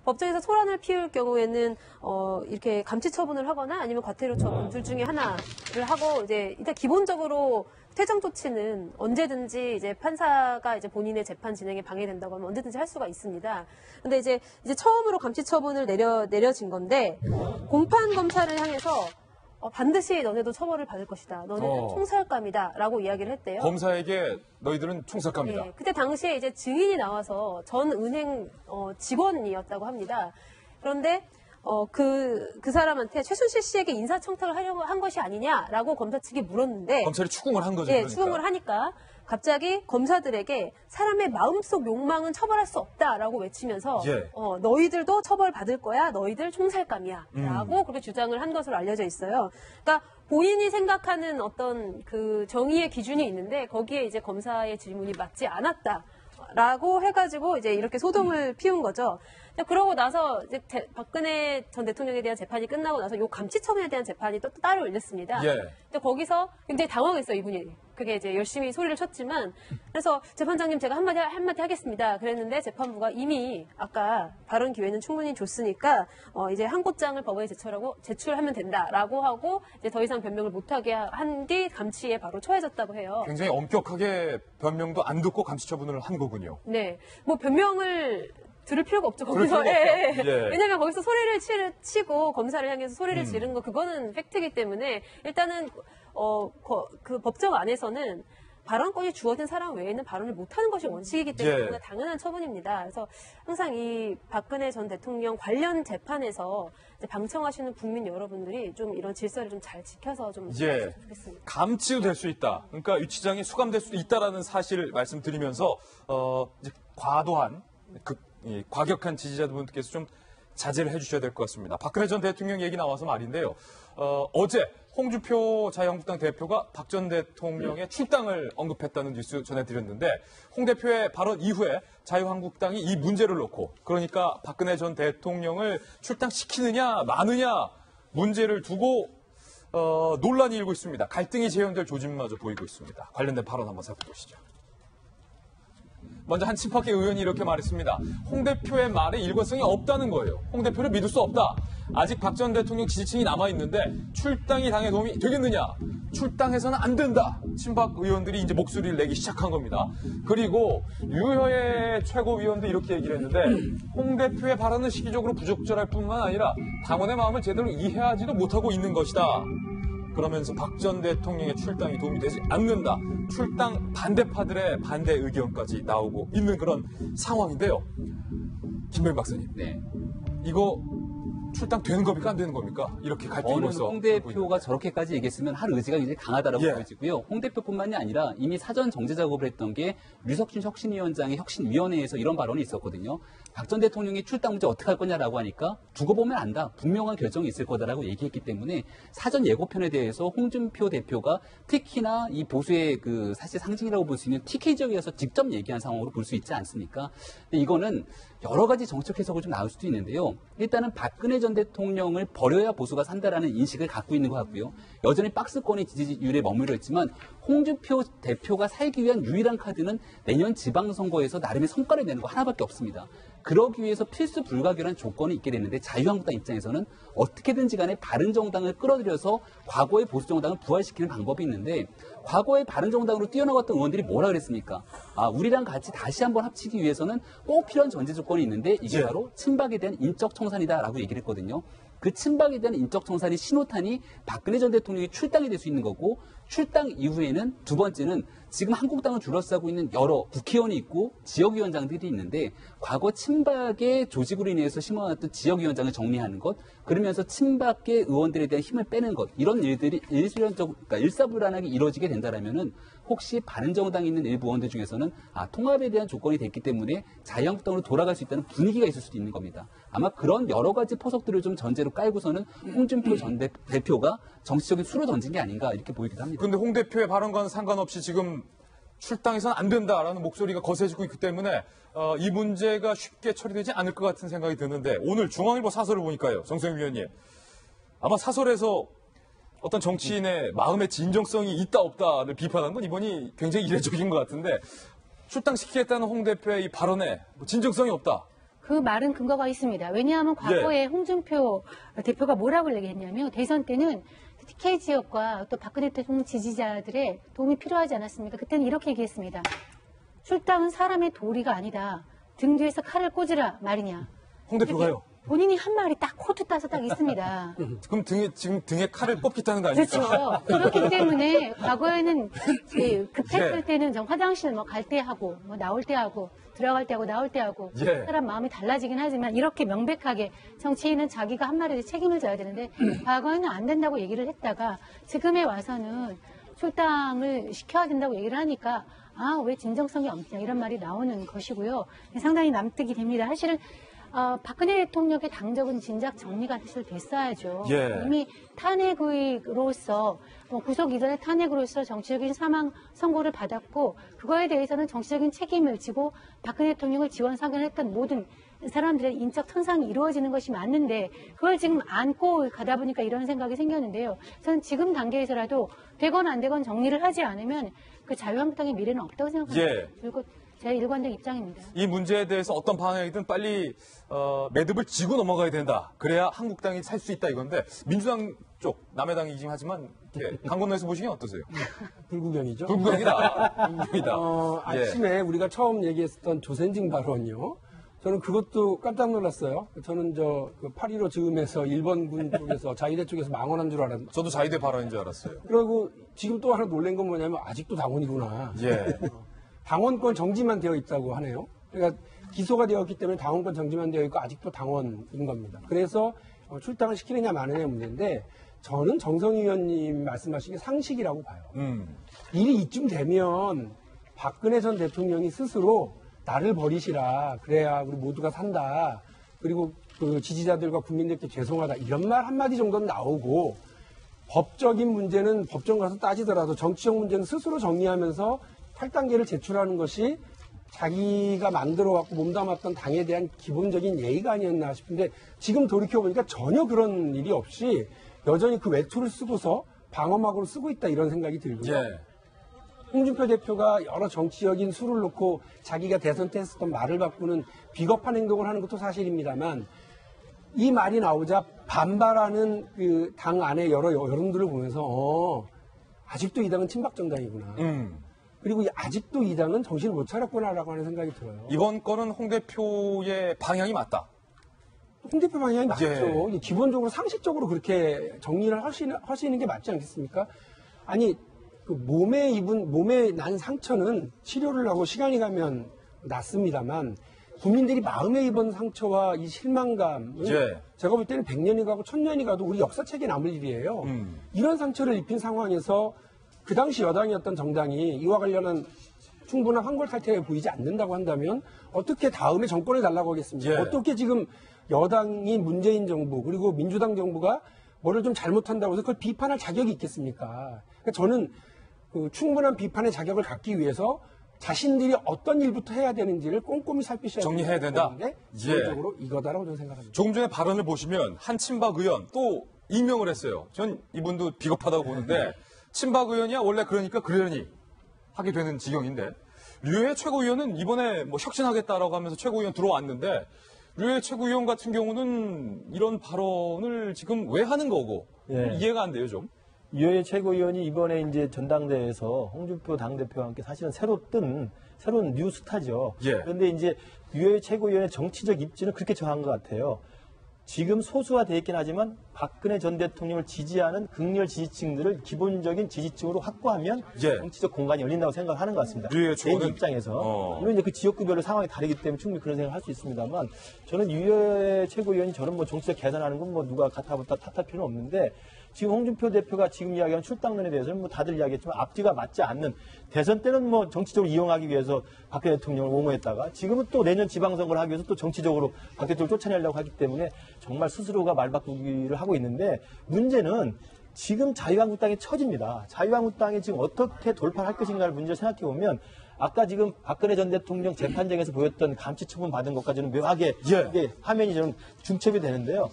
법정에서 소란을 피울 경우에는 이렇게 감치 처분을 하거나 아니면 과태료 처분 둘 중에 하나를 하고 이제 일단 기본적으로 퇴정 조치는 언제든지 이제 판사가 이제 본인의 재판 진행에 방해된다고 하면 언제든지 할 수가 있습니다. 근데 이제 처음으로 감치 처분을 내려진 건데 공판 검사를 향해서 반드시 너네도 처벌을 받을 것이다. 너네는 총살감이다라고 이야기를 했대요. 검사에게 너희들은 총살감이다. 네, 그때 당시에 이제 증인이 나와서 전 은행 직원이었다고 합니다. 그런데 그 사람한테 최순실 씨에게 인사청탁을 하려고 한 것이 아니냐라고 검사 측이 물었는데 검찰이 추궁을 한 거죠. 네, 그러니까. 추궁을 하니까 갑자기 검사들에게 사람의 마음속 욕망은 처벌할 수 없다라고 외치면서 예. 너희들도 처벌받을 거야. 너희들 총살감이야. 라고 그렇게 주장을 한 것으로 알려져 있어요. 그러니까 본인이 생각하는 어떤 그 정의의 기준이 있는데 거기에 이제 검사의 질문이 맞지 않았다. 라고 해가지고 이제 이렇게 소동을 피운 거죠. 그러고 나서 이제 박근혜 전 대통령에 대한 재판이 끝나고 나서 요 감치처분에 대한 재판이 또 따로 열렸습니다. 예. 근데 거기서 굉장히 당황했어요, 이분이. 그게 이제 열심히 소리를 쳤지만 그래서 재판장님 제가 한마디 하겠습니다. 그랬는데 재판부가 이미 아까 발언 기회는 충분히 줬으니까 이제 항고장을 법원에 제출하면 된다라고 하고 이제 더 이상 변명을 못하게 한 뒤 감치에 바로 처해졌다고 해요. 굉장히 엄격하게 변명도 안 듣고 감치 처분을 한 거군요. 네, 뭐 변명을 들을 필요가 없죠. 들을 거기서. 필요가 예, 없다. 예. 왜냐면 거기서 소리를 치고 검사를 향해서 소리를 지른 거 그거는 팩트이기 때문에 일단은 그 법정 안에서는 발언권이 주어진 사람 외에는 발언을 못하는 것이 원칙이기 때문에 예. 당연한 처분입니다. 그래서 항상 이 박근혜 전 대통령 관련 재판에서 이제 방청하시는 국민 여러분들이 좀 이런 질서를 좀 잘 지켜서 좀 예. 좋겠습니다. 감치도 될 수 있다. 그러니까 유치장이 수감될 수도 있다라는 사실을 말씀드리면서 이제 과도한 과격한 지지자분들께서 좀 자제를 해주셔야 될 것 같습니다. 박근혜 전 대통령 얘기 나와서 말인데요. 어제 홍준표 자유한국당 대표가 박 전 대통령의 출당을 언급했다는 뉴스 전해드렸는데 홍 대표의 발언 이후에 자유한국당이 이 문제를 놓고 그러니까 박근혜 전 대통령을 출당시키느냐 마느냐 문제를 두고 논란이 일고 있습니다. 갈등이 재현될 조짐마저 보이고 있습니다. 관련된 발언 한번 살펴보시죠. 먼저 한 친박계 의원이 이렇게 말했습니다. 홍 대표의 말에 일관성이 없다는 거예요. 홍 대표를 믿을 수 없다. 아직 박 전 대통령 지지층이 남아있는데 출당이 당에 도움이 되겠느냐. 출당해서는 안 된다. 친박 의원들이 이제 목소리를 내기 시작한 겁니다. 그리고 유효의 최고위원도 이렇게 얘기를 했는데 홍 대표의 발언은 시기적으로 부적절할 뿐만 아니라 당원의 마음을 제대로 이해하지도 못하고 있는 것이다. 그러면서 박 전 대통령의 출당이 도움이 되지 않는다. 출당 반대파들의 반대 의견까지 나오고 있는 그런 상황인데요. 김병민 박사님. 네. 이거 출당 되는 겁니까? 안 되는 겁니까? 이렇게 갈등이 벌써. 홍 대표가 저렇게까지 얘기했으면 할 의지가 굉장히 강하다라고 보여지고요. 홍 대표뿐만이 아니라 이미 사전 정제 작업을 했던 게 류석준 혁신위원장의 혁신위원회에서 이런 발언이 있었거든요. 박 전 대통령이 출당 문제 어떻게 할 거냐라고 하니까 두고 보면 안다. 분명한 결정이 있을 거다라고 얘기했기 때문에 사전 예고편에 대해서 홍준표 대표가 특히나 이 보수의 그 사실 상징이라고 볼 수 있는 TK 지역에서 직접 얘기한 상황으로 볼 수 있지 않습니까? 근데 이거는 여러 가지 정책 해석을 좀 나올 수도 있는데요. 일단은 박근혜 전 대통령을 버려야 보수가 산다라는 인식을 갖고 있는 것 같고요. 여전히 박스권의 지지율에 머무르 있지만 홍준표 대표가 살기 위한 유일한 카드는 내년 지방선거에서 나름의 성과를 내는 거 하나밖에 없습니다. 그러기 위해서 필수 불가결한 조건이 있게 되는데 자유한국당 입장에서는 어떻게든지 간에 바른정당을 끌어들여서 과거의 보수정당을 부활시키는 방법이 있는데 과거의 바른정당으로 뛰어나갔던 의원들이 뭐라 그랬습니까? 우리랑 같이 다시 한번 합치기 위해서는 꼭 필요한 전제 조건이 있는데 이게 바로 친박에 대한 인적 청산이다라고 얘기를 했거든요. 그 친박에 대한 인적 청산의 신호탄이 박근혜 전 대통령이 출당이 될 수 있는 거고 출당 이후에는 두 번째는 지금 한국당을 둘러싸고 있는 여러 국회의원이 있고 지역위원장들이 있는데 과거 친박의 조직으로 인해서 심어놨던 지역위원장을 정리하는 것 그러면서 친박계 의원들에 대한 힘을 빼는 것 이런 일들이 그러니까 일사불란하게 이루어지게 된다라면은 혹시 바른정당에 있는 일부 의원들 중에서는 통합에 대한 조건이 됐기 때문에 자유한국당으로 돌아갈 수 있다는 분위기가 있을 수도 있는 겁니다. 아마 그런 여러 가지 포석들을 좀 전제로 깔고서는 홍준표 전 대표가 정치적인 수로 던진 게 아닌가 이렇게 보이기도 합니다. 그런데 홍 대표의 발언과는 상관없이 지금 출당해서는 안 된다라는 목소리가 거세지고 있기 때문에 이 문제가 쉽게 처리되지 않을 것 같은 생각이 드는데 오늘 중앙일보 사설을 보니까요. 정세영 위원님. 아마 사설에서 어떤 정치인의 마음의 진정성이 있다 없다를 비판한 건 이번이 굉장히 이례적인 것 같은데 출당시키겠다는 홍 대표의 이 발언에 진정성이 없다. 그 말은 근거가 있습니다. 왜냐하면 과거에 홍준표 대표가 뭐라고 얘기했냐면 대선 때는 TK 지역과 또 박근혜 대통령 지지자들의 도움이 필요하지 않았습니까? 그때는 이렇게 얘기했습니다. 출당은 사람의 도리가 아니다. 등 뒤에서 칼을 꽂으라 말이냐. 홍 대표가요. 본인이 한 말이 딱 코트 따서 딱 있습니다. 그럼 지금 등에 칼을 뽑겠다는 거 아닙니까? 그렇죠. 그렇기 때문에 과거에는 급했을 때는 정 화장실 뭐 갈 때 하고 뭐 나올 때 하고 들어갈 때 하고 나올 때 하고 예. 사람 마음이 달라지긴 하지만 이렇게 명백하게 정치인은 자기가 한 말에 책임을 져야 되는데 과거에는 안 된다고 얘기를 했다가 지금에 와서는 출당을 시켜야 된다고 얘기를 하니까 아, 왜 진정성이 없냐 이런 말이 나오는 것이고요. 상당히 납득이 됩니다. 사실은 박근혜 대통령의 당적은 진작 정리가 사실 됐어야죠. 예. 이미 탄핵으로서 구속 이전의 탄핵으로서 정치적인 사망 선고를 받았고 그거에 대해서는 정치적인 책임을 지고 박근혜 대통령을 지원 사견했던 모든 사람들의 인적 천상이 이루어지는 것이 맞는데 그걸 지금 안고 가다 보니까 이런 생각이 생겼는데요. 저는 지금 단계에서라도 되건 안 되건 정리를 하지 않으면 그 자유한국당의 미래는 없다고 생각합니다. 예. 그리고 제 일관된 입장입니다. 이 문제에 대해서 어떤 방향이든 빨리 매듭을 지고 넘어가야 된다. 그래야 한국당이 살 수 있다 이건데 민주당 쪽 남해당이긴 하지만 강 건너에서 보시기엔 어떠세요? 불구경이죠. 불구경이다. 불구경이다. 예. 아침에 우리가 처음 얘기했었던 조센징 발언이요. 저는 그것도 깜짝 놀랐어요. 저는 그 8.15 즈음에서 일본군 쪽에서 자위대 쪽에서 망언한 줄 알았는데. 저도 자위대 발언인 줄 알았어요. 그리고 지금 또 하나 놀란 건 뭐냐면 아직도 당원이구나. 예. 당원권 정지만 되어 있다고 하네요. 그러니까 기소가 되었기 때문에 당원권 정지만 되어 있고 아직도 당원인 겁니다. 그래서 출당을 시키느냐 마느냐 문제인데 저는 정성희 의원님 말씀하신 게 상식이라고 봐요. 일이 이쯤 되면 박근혜 전 대통령이 스스로 나를 버리시라. 그래야 우리 모두가 산다. 그리고 그 지지자들과 국민들께 죄송하다. 이런 말 한마디 정도는 나오고 법적인 문제는 법정 가서 따지더라도 정치적 문제는 스스로 정리하면서 탈당계를 제출하는 것이 자기가 만들어갖고 몸담았던 당에 대한 기본적인 예의가 아니었나 싶은데 지금 돌이켜보니까 전혀 그런 일이 없이 여전히 그 외투를 쓰고서 방어막으로 쓰고 있다 이런 생각이 들고요. 예. 홍준표 대표가 여러 정치적인 수를 놓고 자기가 대선 때 했었던 말을 바꾸는 비겁한 행동을 하는 것도 사실입니다만 이 말이 나오자 반발하는 그 당 안에 여러 여론들을 보면서 아직도 이 당은 친박정당이구나. 그리고 아직도 이 당은 정신을 못 차렸구나라고 하는 생각이 들어요. 이번 건은 홍 대표의 방향이 맞다. 홍 대표 방향이 맞죠. 예. 기본적으로 상식적으로 그렇게 정리를 하시는 게 맞지 않겠습니까? 아니 그 몸에 난 상처는 치료를 하고 시간이 가면 낫습니다만 국민들이 마음에 입은 상처와 이 실망감은 예. 제가 볼 때는 100년이 가고 1000년이 가도 우리 역사책에 남을 일이에요. 이런 상처를 입힌 상황에서 그 당시 여당이었던 정당이 이와 관련한 충분한 환골탈태가 보이지 않는다고 한다면 어떻게 다음에 정권을 달라고 하겠습니까? 예. 어떻게 지금 여당이 문재인 정부 그리고 민주당 정부가 뭐를 좀 잘못한다고 해서 그걸 비판할 자격이 있겠습니까? 그러니까 저는 그 충분한 비판의 자격을 갖기 위해서 자신들이 어떤 일부터 해야 되는지를 꼼꼼히 살피셔야 정리해야 된다? 되는데 기본적으로 이거다라고 저는 생각합니다. 조금 전에 발언을 보시면 한 친박 의원 또 임명을 했어요. 전 이분도 비겁하다고 보는데 친박 의원이야 원래 그러니까 그러려니 하게 되는 지경인데 류해 최고위원은 이번에 뭐 혁신하겠다라고 하면서 최고위원 들어왔는데 류해 최고위원 같은 경우는 이런 발언을 지금 왜 하는 거고 예. 이해가 안 돼요 좀. 유해 최고위원이 이번에 이제 전당대회에서 홍준표 당대표와 함께 사실은 새로운 뉴스타죠. 예. 그런데 이제 유해 최고위원의 정치적 입지는 그렇게 정한 것 같아요. 지금 소수화되어 있긴 하지만 박근혜 전 대통령을 지지하는 극렬 지지층들을 기본적인 지지층으로 확보하면 예. 정치적 공간이 열린다고 생각을 하는 것 같습니다. 유해 내 최고는? 입장에서. 물론 이제 그 지역구별로 상황이 다르기 때문에 충분히 그런 생각을 할 수 있습니다만 저는 유해 최고위원이 저는 뭐 정치적 계산하는 건 뭐 누가 같아부터 탓할 필요는 없는데 지금 홍준표 대표가 지금 이야기하는 출당론에 대해서는 뭐 다들 이야기했지만 앞뒤가 맞지 않는 대선 때는 뭐 정치적으로 이용하기 위해서 박근혜 대통령을 옹호했다가 지금은 또 내년 지방선거를 하기 위해서 또 정치적으로 박 대통령을 쫓아내려고 하기 때문에 정말 스스로가 말 바꾸기를 하고 있는데 문제는 지금 자유한국당의 처지입니다. 자유한국당이 지금 어떻게 돌파를 할 것인가를 문제를 생각해 보면 아까 지금 박근혜 전 대통령 재판장에서 보였던 감치 처분 받은 것까지는 묘하게 예. 이게 화면이 저는 중첩이 되는데요.